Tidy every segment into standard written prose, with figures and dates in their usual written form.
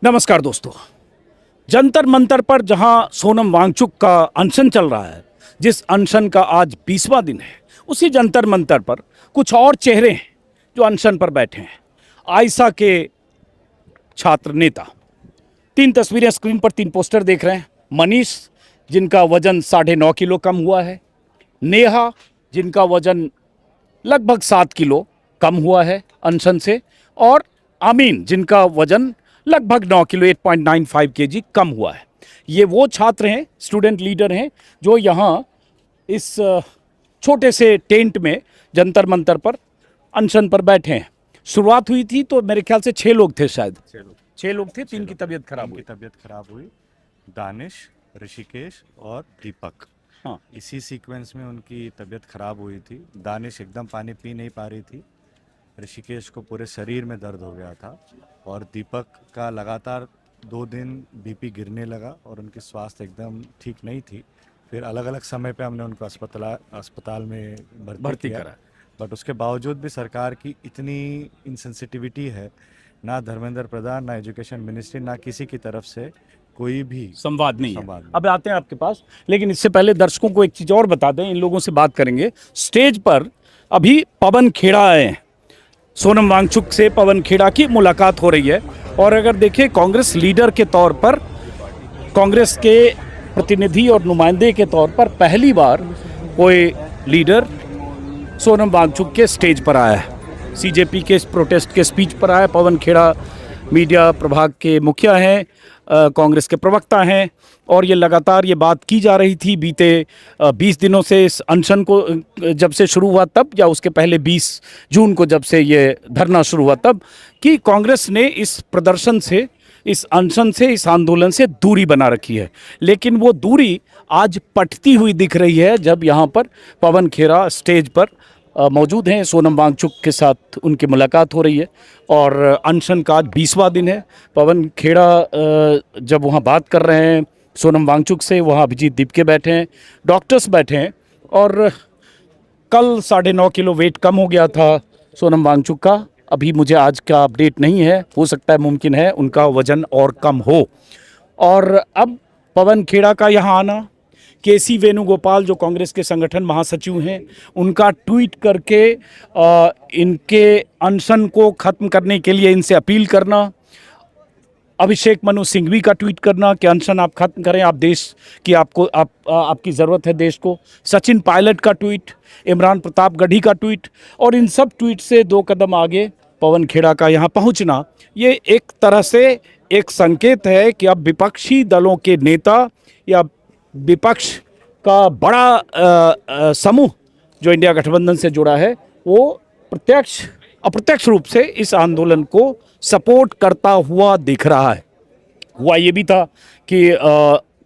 नमस्कार दोस्तों। जंतर मंतर पर जहां सोनम वांगचुक का अनशन चल रहा है, जिस अनशन का आज 20वां दिन है, उसी जंतर मंतर पर कुछ और चेहरे हैं जो अनशन पर बैठे हैं। आयशा के छात्र नेता, तीन तस्वीरें स्क्रीन पर, तीन पोस्टर देख रहे हैं। मनीष, जिनका वजन 9.5 किलो कम हुआ है। नेहा, जिनका वजन लगभग 7 किलो कम हुआ है अनशन से। और आमीन, जिनका वजन लगभग 9 किलो 8.95 केजी कम हुआ है। ये वो छात्र हैं, स्टूडेंट लीडर हैं, जो यहाँ इस छोटे से टेंट में जंतर मंतर पर अनशन पर बैठे हैं। शुरुआत हुई थी तो मेरे ख्याल से 6 लोग थे, शायद 6 लोग थे। तीन की तबीयत खराब हुई। तबीयत खराब हुई। दानिश, ऋषिकेश और दीपक, हाँ, इसी सीक्वेंस में उनकी तबीयत खराब हुई थी। दानिश एकदम पानी पी नहीं पा रही थी। ऋषिकेश को पूरे शरीर में दर्द हो गया था और दीपक का लगातार 2 दिन बीपी गिरने लगा और उनकी स्वास्थ्य एकदम ठीक नहीं थी। फिर अलग अलग समय पे हमने उनको अस्पताल में भर्ती किया। करा। बट उसके बावजूद भी सरकार की इतनी इनसेंसिटिविटी है, ना धर्मेंद्र प्रधान, ना एजुकेशन मिनिस्ट्री, ना किसी की तरफ से कोई भी संवाद नहीं है। संवाद नहीं। अब आते हैं आपके पास, लेकिन इससे पहले दर्शकों को एक चीज और बता दें, इन लोगों से बात करेंगे। स्टेज पर अभी पवन खेड़ा आए हैं। सोनम वांगचुक से पवन खेड़ा की मुलाकात हो रही है। और अगर देखें, कांग्रेस लीडर के तौर पर, कांग्रेस के प्रतिनिधि और नुमाइंदे के तौर पर पहली बार कोई लीडर सोनम वांगचुक के स्टेज पर आया है। सीजेपी के इस प्रोटेस्ट के स्पीच पर आया। पवन खेड़ा मीडिया प्रभाग के मुखिया हैं, कांग्रेस के प्रवक्ता हैं। और ये लगातार ये बात की जा रही थी बीते 20 दिनों से, इस अनशन को जब से शुरू हुआ तब, या उसके पहले 20 जून को जब से ये धरना शुरू हुआ तब, कि कांग्रेस ने इस प्रदर्शन से, इस अनशन से, इस आंदोलन से दूरी बना रखी है। लेकिन वो दूरी आज पटती हुई दिख रही है जब यहाँ पर पवन खेड़ा स्टेज पर मौजूद हैं। सोनम वांगचुक के साथ उनकी मुलाकात हो रही है और अनशन का आज 20वां दिन है। पवन खेड़ा जब वहाँ बात कर रहे हैं सोनम वांगचुक से, वहाँ अभिजीत दीपके बैठे हैं, डॉक्टर्स बैठे हैं। और कल 9.5 किलो वेट कम हो गया था सोनम वांगचुक का। अभी मुझे आज का अपडेट नहीं है, हो सकता है, मुमकिन है उनका वजन और कम हो। और अब पवन खेड़ा का यहाँ आना, केसी वेणुगोपाल जो कांग्रेस के संगठन महासचिव हैं, उनका ट्वीट करके इनके अनशन को ख़त्म करने के लिए इनसे अपील करना, अभिषेक मनु सिंघवी का ट्वीट करना कि अनशन आप खत्म करें, आप देश की, आपकी ज़रूरत है देश को, सचिन पायलट का ट्वीट, इमरान प्रतापगढ़ी का ट्वीट, और इन सब ट्वीट से 2 कदम आगे पवन खेड़ा का यहाँ पहुँचना, ये एक तरह से एक संकेत है कि अब विपक्षी दलों के नेता या विपक्ष का बड़ा समूह जो इंडिया गठबंधन से जुड़ा है, वो प्रत्यक्ष अप्रत्यक्ष रूप से इस आंदोलन को सपोर्ट करता हुआ दिख रहा है। हुआ ये भी था कि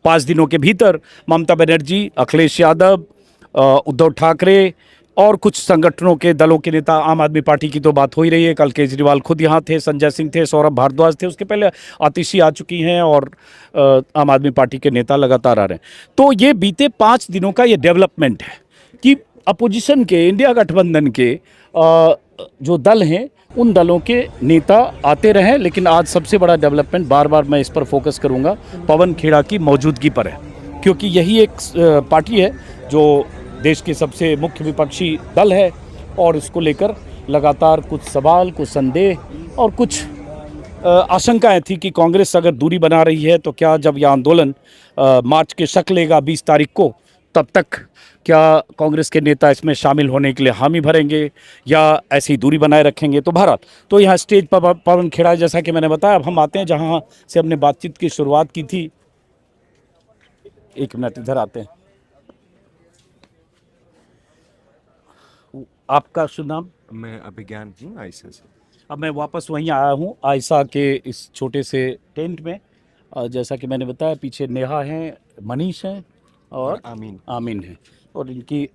5 दिनों के भीतर ममता बनर्जी, अखिलेश यादव, उद्धव ठाकरे और कुछ संगठनों के दलों के नेता, आम आदमी पार्टी की तो बात हो ही रही है, कल केजरीवाल खुद यहाँ थे, संजय सिंह थे, सौरभ भारद्वाज थे, उसके पहले आतिशी आ चुकी हैं, और आम आदमी पार्टी के नेता लगातार आ रहे हैं। तो ये बीते 5 दिनों का ये डेवलपमेंट है कि अपोजिशन के, इंडिया गठबंधन के जो दल हैं, उन दलों के नेता आते रहे। लेकिन आज सबसे बड़ा डेवलपमेंट, बार बार मैं इस पर फोकस करूंगा, पवन खेड़ा की मौजूदगी पर है, क्योंकि यही एक पार्टी है जो देश के सबसे मुख्य विपक्षी दल है। और इसको लेकर लगातार कुछ सवाल, कुछ संदेह और कुछ आशंकाएं थी कि कांग्रेस अगर दूरी बना रही है तो क्या, जब यह आंदोलन मार्च के शक्ल लेगा 20 तारीख को, तब तक क्या कांग्रेस के नेता इसमें शामिल होने के लिए हामी भरेंगे या ऐसी दूरी बनाए रखेंगे। तो बहरहाल, तो यहाँ स्टेज पर पवन खेड़ा, जैसा कि मैंने बताया। अब हम आते हैं जहाँ से हमने बातचीत की शुरुआत की थी। 1 मिनट, इधर आते हैं। आपका शुभ नाम? मैं अभिज्ञान हूँ आयशा से। अब मैं वापस वहीं आया हूँ, आयशा के इस छोटे से टेंट में। जैसा कि मैंने बताया, पीछे नेहा हैं, मनीष हैं और आमीन है। और इनकी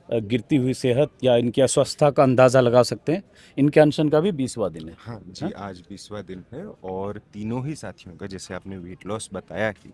गिरती हुई सेहत या इनकी अस्वस्थता का अंदाज़ा लगा सकते हैं। इनके अनशन का भी 20वां दिन है। हाँ जी, आज 20वां दिन है और तीनों ही साथियों का, जैसे आपने वेट लॉस बताया ही,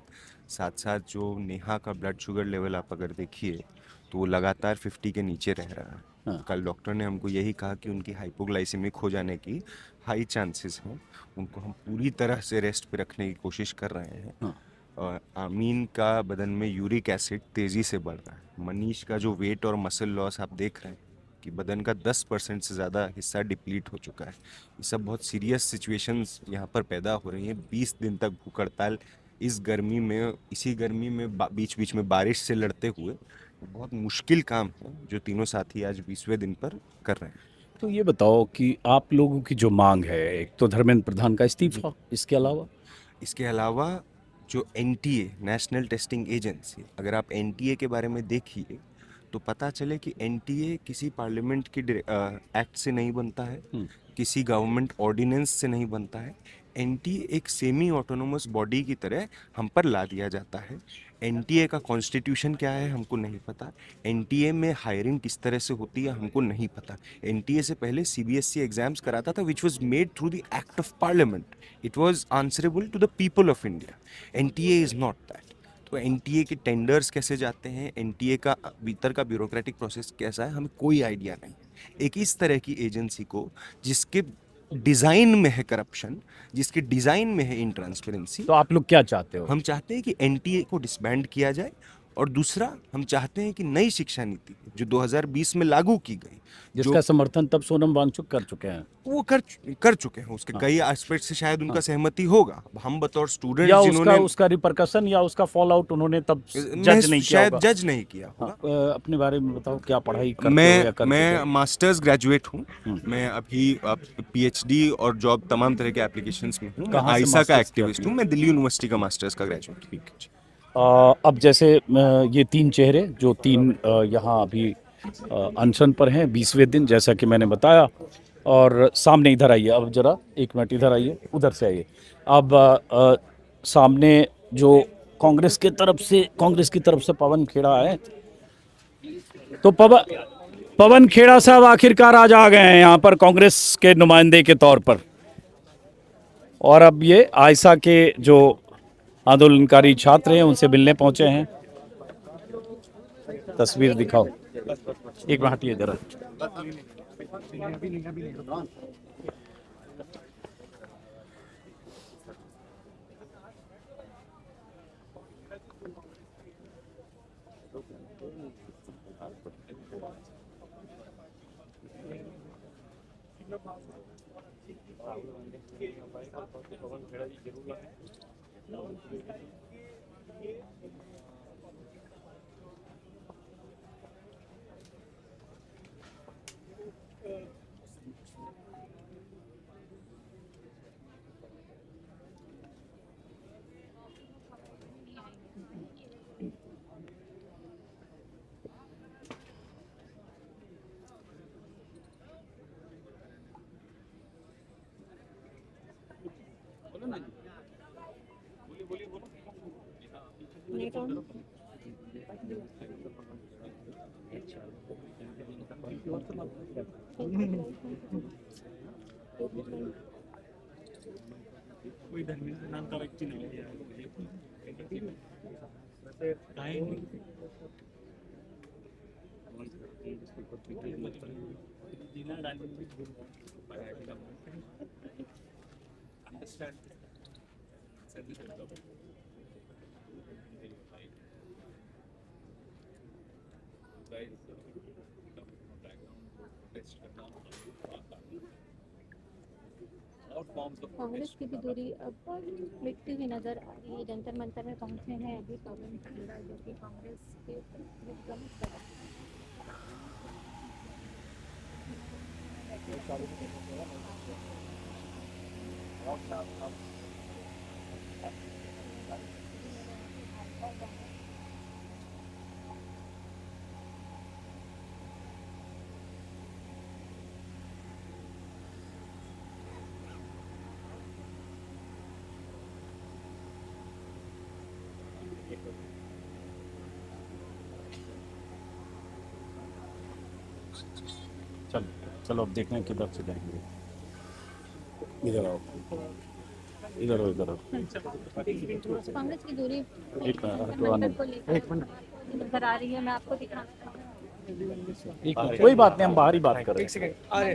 साथ साथ जो नेहा का ब्लड शुगर लेवल आप अगर देखिए तो वो लगातार 50 के नीचे रह रहा है। हाँ। कल डॉक्टर ने हमको यही कहा कि उनकी हाइपोग्लाइसेमिक हो जाने की हाई चांसेस हैं, उनको हम पूरी तरह से रेस्ट पे रखने की कोशिश कर रहे हैं। हाँ। और आमीन का बदन में यूरिक एसिड तेज़ी से बढ़ रहा है। मनीष का जो वेट और मसल लॉस आप देख रहे हैं कि बदन का 10% से ज़्यादा हिस्सा डिप्लीट हो चुका है। ये सब बहुत सीरियस सिचुएशंस यहाँ पर पैदा हो रही हैं। 20 दिन तक भूख हड़ताल इस गर्मी में, इसी गर्मी में बीच बीच में बारिश से लड़ते हुए, बहुत मुश्किल काम है जो तीनों साथी आज 20वें दिन पर कर रहे हैं। तो ये बताओ कि आप लोगों की जो मांग है, एक तो धर्मेंद्र प्रधान का इस्तीफा, इसके अलावा इसके अलावा जो एनटीए, नेशनल टेस्टिंग एजेंसी, अगर आप एनटीए के बारे में देखिए तो पता चले कि एनटीए किसी पार्लियामेंट की एक्ट से नहीं बनता है, किसी गवर्नमेंट ऑर्डिनेंस से नहीं बनता है। एनटीए एक सेमी ऑटोनोमस बॉडी की तरह हम पर ला दिया जाता है। एनटीए का कॉन्स्टिट्यूशन क्या है हमको नहीं पता। एनटीए में हायरिंग किस तरह से होती है हमको नहीं पता। एनटीए से पहले सीबीएसई एग्जाम्स कराता था which was made through the act of parliament. It was answerable to the people of India. NTA is not that. तो एनटीए के टेंडर्स कैसे जाते हैं, एनटीए का भीतर का ब्यूरोक्रेटिक प्रोसेस कैसा है, हमें कोई आइडिया नहीं है। एक इस तरह की एजेंसी को जिसके डिजाइन में है करप्शन, जिसके डिजाइन में है इनट्रांसपेरेंसी, तो आप लोग क्या चाहते हो? हम चाहते हैं कि एनटीए को डिसबैंड किया जाए। और दूसरा, हम चाहते हैं कि नई शिक्षा नीति जो 2020 में लागू की गई, जिसका समर्थन तब सोनम वांगचुक कर चुके हैं, वो कर चुके हैं, उसके कई एस्पेक्ट से शायद उनका सहमति होगा। हम बतौर स्टूडेंट या जिन्होंने उसका रिपरकशन या उसका फॉल आउट उन्होंने तब जज नहीं किया शायद होगा। जज नहीं किया होगा। अपने बारे में बताओ, क्या पढ़ाई करते हो या करते मैं थे? मास्टर्स ग्रेजुएट हूँ। मैं अभी पीएचडी और जॉब तमाम तरह के एप्लीकेशंस में हूँ। मैं कहाँ से आईसा का मास्टर्स किया एक्टिविस्ट हूँ। मैं दिल्ली यूनिवर्सिटी का मास्टर्स का ग्रेजुएट हूँ। अब जैसे ये तीन चेहरे जो यहाँ अभी अनशन पर हैं 20वें दिन, जैसा कि मैंने बताया, और सामने इधर आइए, अब जरा 1 मिनट इधर आइए, उधर से आइए। अब सामने जो कांग्रेस की तरफ से पवन खेड़ा है, तो पवन खेड़ा साहब आखिरकार आज आ गए हैं यहाँ पर कांग्रेस के नुमाइंदे के तौर पर। और अब ये आयशा के जो आंदोलनकारी छात्र हैं उनसे मिलने पहुंचे हैं। तस्वीर दिखाओ, एक मिनट हटिए जरा। कोई धर्मेंद्र नाम का व्यक्ति नहीं है। कांग्रेस की भी दूरी अब मिटती हुई नजर आ रही है। जंतर मंतर में पहुंचे हैं अभी पवन खेड़ा, जो कि कांग्रेस के प्रमुख सदस्य चलो चलो, अब देखने किधर से जाएंगे। इधर आओ, इधर आओ, इधर आओ। कांग्रेस की दूरी एक मिनट, जंतर मंतर को लेकर नजर आ रही है। मैं आपको दिखाना चाहूँगी। कोई बात नहीं, हम बाहर ही बात कर रहे हैं।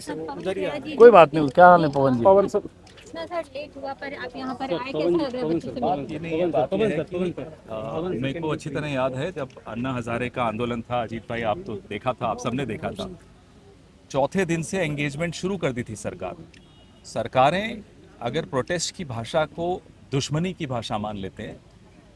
पवन खेड़ा जी कोई बात नहीं, क्या हाल है पवन जी? पवन सर, इतना सर लेट हुआ पर आप यहाँ पर आए कैसे लग रहा है बच्चों से मिलके? ये नहीं है, बात ये है कि मेरे को अच्छी तरह याद है जब अन्ना हजारे का आंदोलन था। अजीत भाई, आप तो देखा था, आप सबने देखा था। चौथे दिन से एंगेजमेंट शुरू कर दी थी सरकार। सरकारें अगर प्रोटेस्ट की भाषा को दुश्मनी की भाषा मान लेते हैं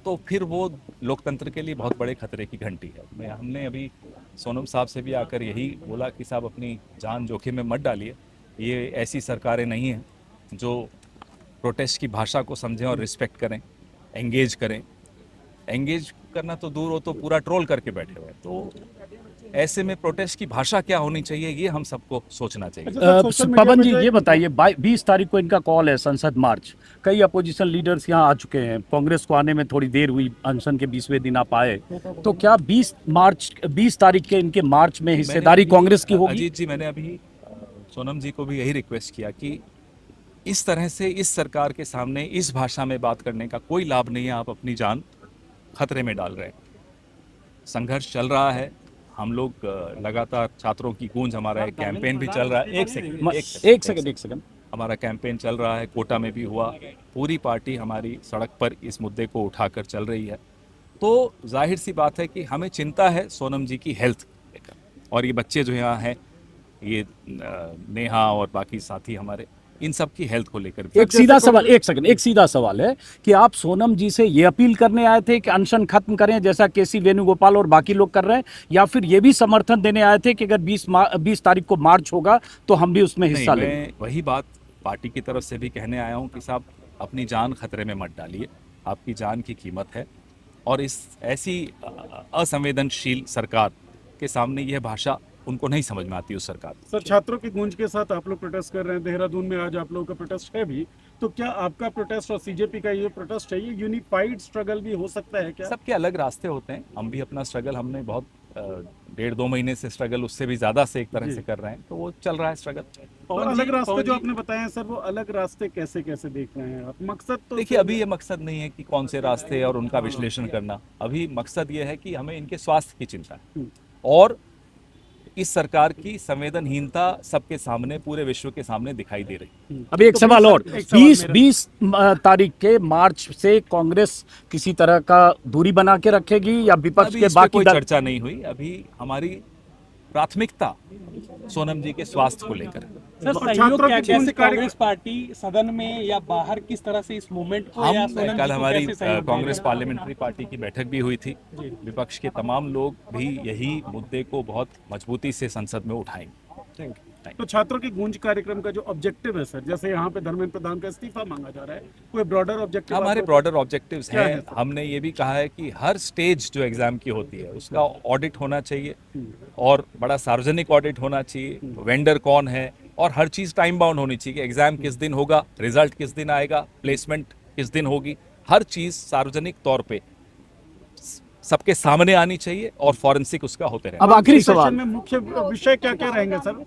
तो फिर वो लोकतंत्र के लिए बहुत बड़े खतरे की घंटी है। हमने अभी सोनम साहब से भी आकर यही बोला कि साहब अपनी जान जोखिम में मत डालिए। ये ऐसी सरकारें नहीं हैं जो प्रोटेस्ट की भाषा को समझें और रिस्पेक्ट करें, एंगेज करें। एंगेज करना तो दूर हो, तो पूरा ट्रोल करके बैठे हुए हैं। तो ऐसे में प्रोटेस्ट की भाषा क्या होनी चाहिए, ये हम सबको सोचना चाहिए। पवन जी ये बताइए, 20 तारीख को इनका कॉल है संसद मार्च। कई अपोजिशन लीडर्स यहाँ आ चुके हैं, कांग्रेस को आने में थोड़ी देर हुई, अनशन के 20वें दिन आप आए, तो क्या 20 तारीख के इनके मार्च में हिस्सेदारी कांग्रेस की होगी? अजीत जी, मैंने अभी सोनम जी को भी यही रिक्वेस्ट किया कि इस तरह से इस सरकार के सामने इस भाषा में बात करने का कोई लाभ नहीं है। आप अपनी जान खतरे में डाल रहे हैं। संघर्ष चल रहा है, हम लोग लगातार, छात्रों की गूंज, हमारा एक कैंपेन भी चल रहा है। एक सेकंड, हमारा कैंपेन चल रहा है, कोटा में भी हुआ। पूरी पार्टी हमारी सड़क पर इस मुद्दे को उठाकर चल रही है। तो जाहिर सी बात है कि हमें चिंता है सोनम जी की हेल्थ लेकर, और ये बच्चे जो यहाँ हैं, ये नेहा और बाकी साथी हमारे, इन सब की हेल्थ को लेकर भी। एक सीधा सवाल है कि आप सोनम जी से ये अपील करने आए थे कि अनशन खत्म करें जैसा केसी वेणुगोपाल और बाकी लोग कर रहे हैं, या फिर ये भी समर्थन देने आए थे कि अगर 20 तारीख को मार्च होगा तो हम भी उसमें हिस्सा लेंगे? मैं वही बात पार्टी की तरफ से भी कहने आया हूँ कि साहब अपनी जान खतरे में मत डालिए। आपकी जान की कीमत है, और इस ऐसी असंवेदनशील सरकार के सामने यह भाषा उनको नहीं समझ में आती उस सरकार। सर, छात्रों की गूंज के साथ आप लोग प्रोटेस्ट कर रहे हैं, देहरादून में आज आप लोगों का प्रोटेस्ट है भी, तो क्या आपका प्रोटेस्ट और सीजेपी का ये प्रोटेस्ट है, ये यूनिफाइड स्ट्रगल भी हो सकता है क्या? सबके अलग रास्ते होते हैं। हम भी अपना स्ट्रगल, हमने बहुत 1.5-2 महीने से स्ट्रगल, उससे भी ज्यादा से एक तरह से कर रहे हैं, तो वो चल रहा है स्ट्रगल। तो अलग रास्ते जो आपने बताए हैं सर, वो अलग रास्ते कैसे कैसे देख रहे हैं आप? मकसद तो देखिए, अभी ये मकसद नहीं है कि कौन से रास्ते और उनका विश्लेषण करना। अभी मकसद ये है कि हमें इनके स्वास्थ्य की चिंता है, और इस सरकार की संवेदनहीनता सबके सामने, पूरे विश्व के सामने दिखाई दे रही। अभी एक सवाल और, 20 तारीख के मार्च से कांग्रेस किसी तरह का दूरी बना के रखेगी या विपक्ष के बाकी कोई चर्चा नहीं हुई। अभी हमारी प्राथमिकता सोनम जी के स्वास्थ्य को लेकर। सर, सहयोग क्या कैसे कांग्रेस पार्टी सदन में या बाहर किस तरह से इस मूवमेंट को, या सोनम जी कल को हमारी कैसे सहयोग कांग्रेस देगा? पार्लियामेंट्री पार्टी की बैठक भी हुई थी। विपक्ष के तमाम लोग भी यही मुद्दे को बहुत मजबूती से संसद में उठाएंगे। तो छात्रों की गूंज कार्यक्रम का जो ऑब्जेक्टिव है सर, जैसे यहाँ पे धर्मेंद्र प्रधान का इस्तीफा मांगा जा रहा है, कोई ब्रॉडर ऑब्जेक्टिव? हमारे ब्रॉडर ऑब्जेक्टिव्स क्या हैं। है सर? हमने ये भी कहा है कि हर स्टेज जो एग्जाम की होती है उसका ऑडिट होना चाहिए, और बड़ा सार्वजनिक ऑडिट होना चाहिए। वेंडर कौन है, और हर चीज़ टाइम बाउंड होनी चाहिए कि एग्जाम किस दिन होगा, रिजल्ट किस दिन आएगा, प्लेसमेंट किस दिन होगी। हर चीज़ सार्वजनिक तौर पे सबके सामने आनी चाहिए, और फॉरेंसिक उसका होते रहे। अब आखिरी सेशन सवाल, में मुख्य विषय क्या क्या रहेंगे सर?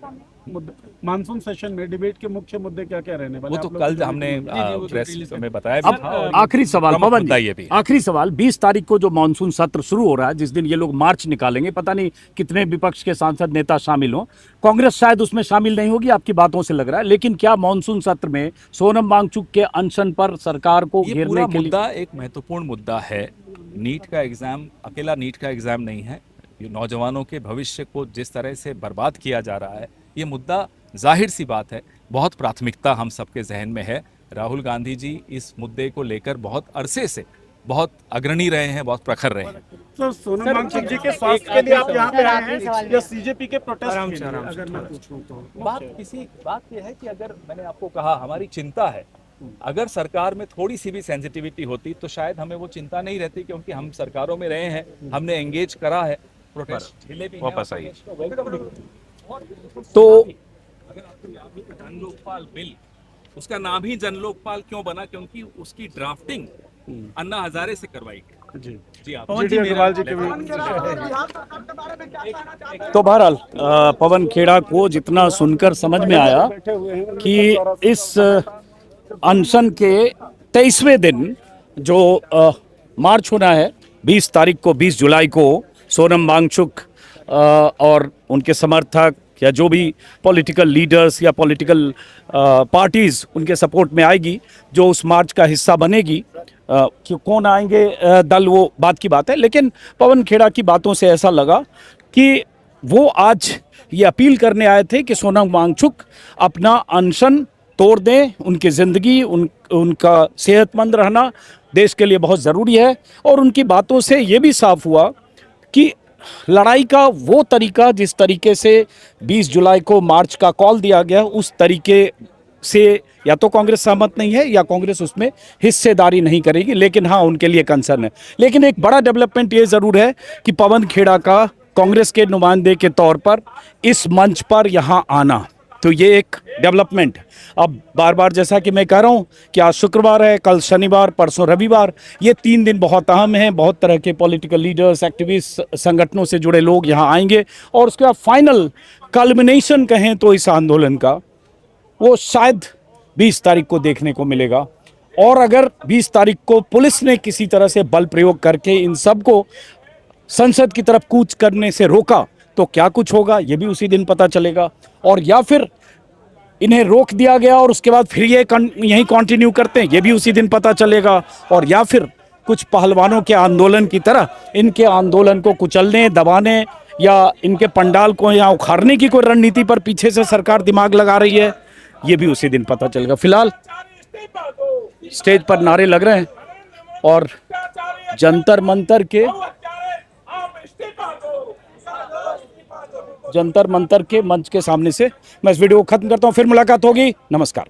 मानसून सेशन में डिबेट के मुख्य मुद्दे क्या क्या रहने वाले? वो तो आप लोग कल की हमने डिबेट प्रेस में बताया भी अब था। और आखिरी सवाल प्रमुख पवन मुद्दा जी, ये भी है। आखिरी सवाल, 20 तारीख को जो मानसून सत्र शुरू हो रहा है, जिस दिन ये लोग मार्च निकालेंगे, पता नहीं कितने विपक्ष के सांसद नेता शामिल हों, कांग्रेस शायद उसमें शामिल नहीं होगी, आपकी बातों से लग रहा है, लेकिन क्या मानसून सत्र में सोनम वांगचुक के अनशन पर सरकार को ये घेरने पूरा के लिए? मुद्दा एक महत्वपूर्ण मुद्दा है। नीट का एग्जाम अकेला नीट का एग्जाम नहीं है। ये नौजवानों के भविष्य को जिस तरह से बर्बाद किया जा रहा है, ये मुद्दा जाहिर सी बात है बहुत प्राथमिकता हम सबके जहन में है। राहुल गांधी जी इस मुद्दे को लेकर बहुत अरसे से बहुत अग्रणी रहे हैं, बहुत प्रखर रहे हैं। सर, सोनम वांगचुक जी के स्वास्थ्य के लिए आप यहाँ पे आए हैं या सीजेपी के प्रोटेस्ट के लिए? अगर मैं पूछूं तो बात यह है कि अगर मैंने आपको कहा हमारी चिंता है, अगर सरकार में थोड़ी सी भी सेंसिटिविटी होती तो शायद हमें वो चिंता नहीं रहती, क्योंकि हम सरकारों में रहे हैं, हमने एंगेज करा है। प्रोटेस्ट वापस आइए। तो जन लोकपाल बिल, उसका नाम ही जन लोकपाल क्यों बना? क्योंकि उसकी ड्राफ्टिंग अन्ना हजारे से करवाई गई। जी आप जी अग्रवाल जी के तो बहरहाल पवन खेड़ा को जितना सुनकर समझ में आया कि इस अनशन के 23वें दिन जो मार्च होना है 20 तारीख को, 20 जुलाई को, सोनम वांगचुक और उनके समर्थक या जो भी पॉलिटिकल लीडर्स या पॉलिटिकल पार्टीज़ उनके सपोर्ट में आएगी, जो उस मार्च का हिस्सा बनेगी, कि कौन आएंगे दल वो बात की बात है। लेकिन पवन खेड़ा की बातों से ऐसा लगा कि वो आज ये अपील करने आए थे कि सोनम वांगचुक अपना अनशन तोड़ दें, उनकी ज़िंदगी उनका सेहतमंद रहना देश के लिए बहुत ज़रूरी है। और उनकी बातों से ये भी साफ हुआ कि लड़ाई का वो तरीका, जिस तरीके से 20 जुलाई को मार्च का कॉल दिया गया, उस तरीके से या तो कांग्रेस सहमत नहीं है या कांग्रेस उसमें हिस्सेदारी नहीं करेगी। लेकिन हाँ, उनके लिए कंसर्न है। लेकिन एक बड़ा डेवलपमेंट ये ज़रूर है कि पवन खेड़ा का कांग्रेस के नुमाइंदे के तौर पर इस मंच पर यहाँ आना, तो ये एक डेवलपमेंट। अब बार बार जैसा कि मैं कह रहा हूँ कि आज शुक्रवार है, कल शनिवार, परसों रविवार, ये 3 दिन बहुत अहम हैं। बहुत तरह के पॉलिटिकल लीडर्स, एक्टिविस्ट, संगठनों से जुड़े लोग यहाँ आएंगे और उसके बाद फाइनल कल्मिनेशन कहें तो इस आंदोलन का, वो शायद 20 तारीख को देखने को मिलेगा। और अगर 20 तारीख को पुलिस ने किसी तरह से बल प्रयोग करके इन सब को संसद की तरफ कूच करने से रोका, तो क्या कुछ होगा ये भी उसी दिन पता चलेगा। और या फिर इन्हें रोक दिया गया और उसके बाद फिर ये यहीं कंटिन्यू करते हैं, ये भी उसी दिन पता चलेगा। और या फिर कुछ पहलवानों के आंदोलन की तरह इनके आंदोलन को कुचलने, दबाने या इनके पंडाल को यहाँ उखाड़ने की कोई रणनीति पर पीछे से सरकार दिमाग लगा रही है, ये भी उसी दिन पता चलेगा। फिलहाल स्टेज पर नारे लग रहे हैं और जंतर मंतर के मंच के सामने से मैं इस वीडियो को खत्म करता हूं। फिर मुलाकात होगी। नमस्कार।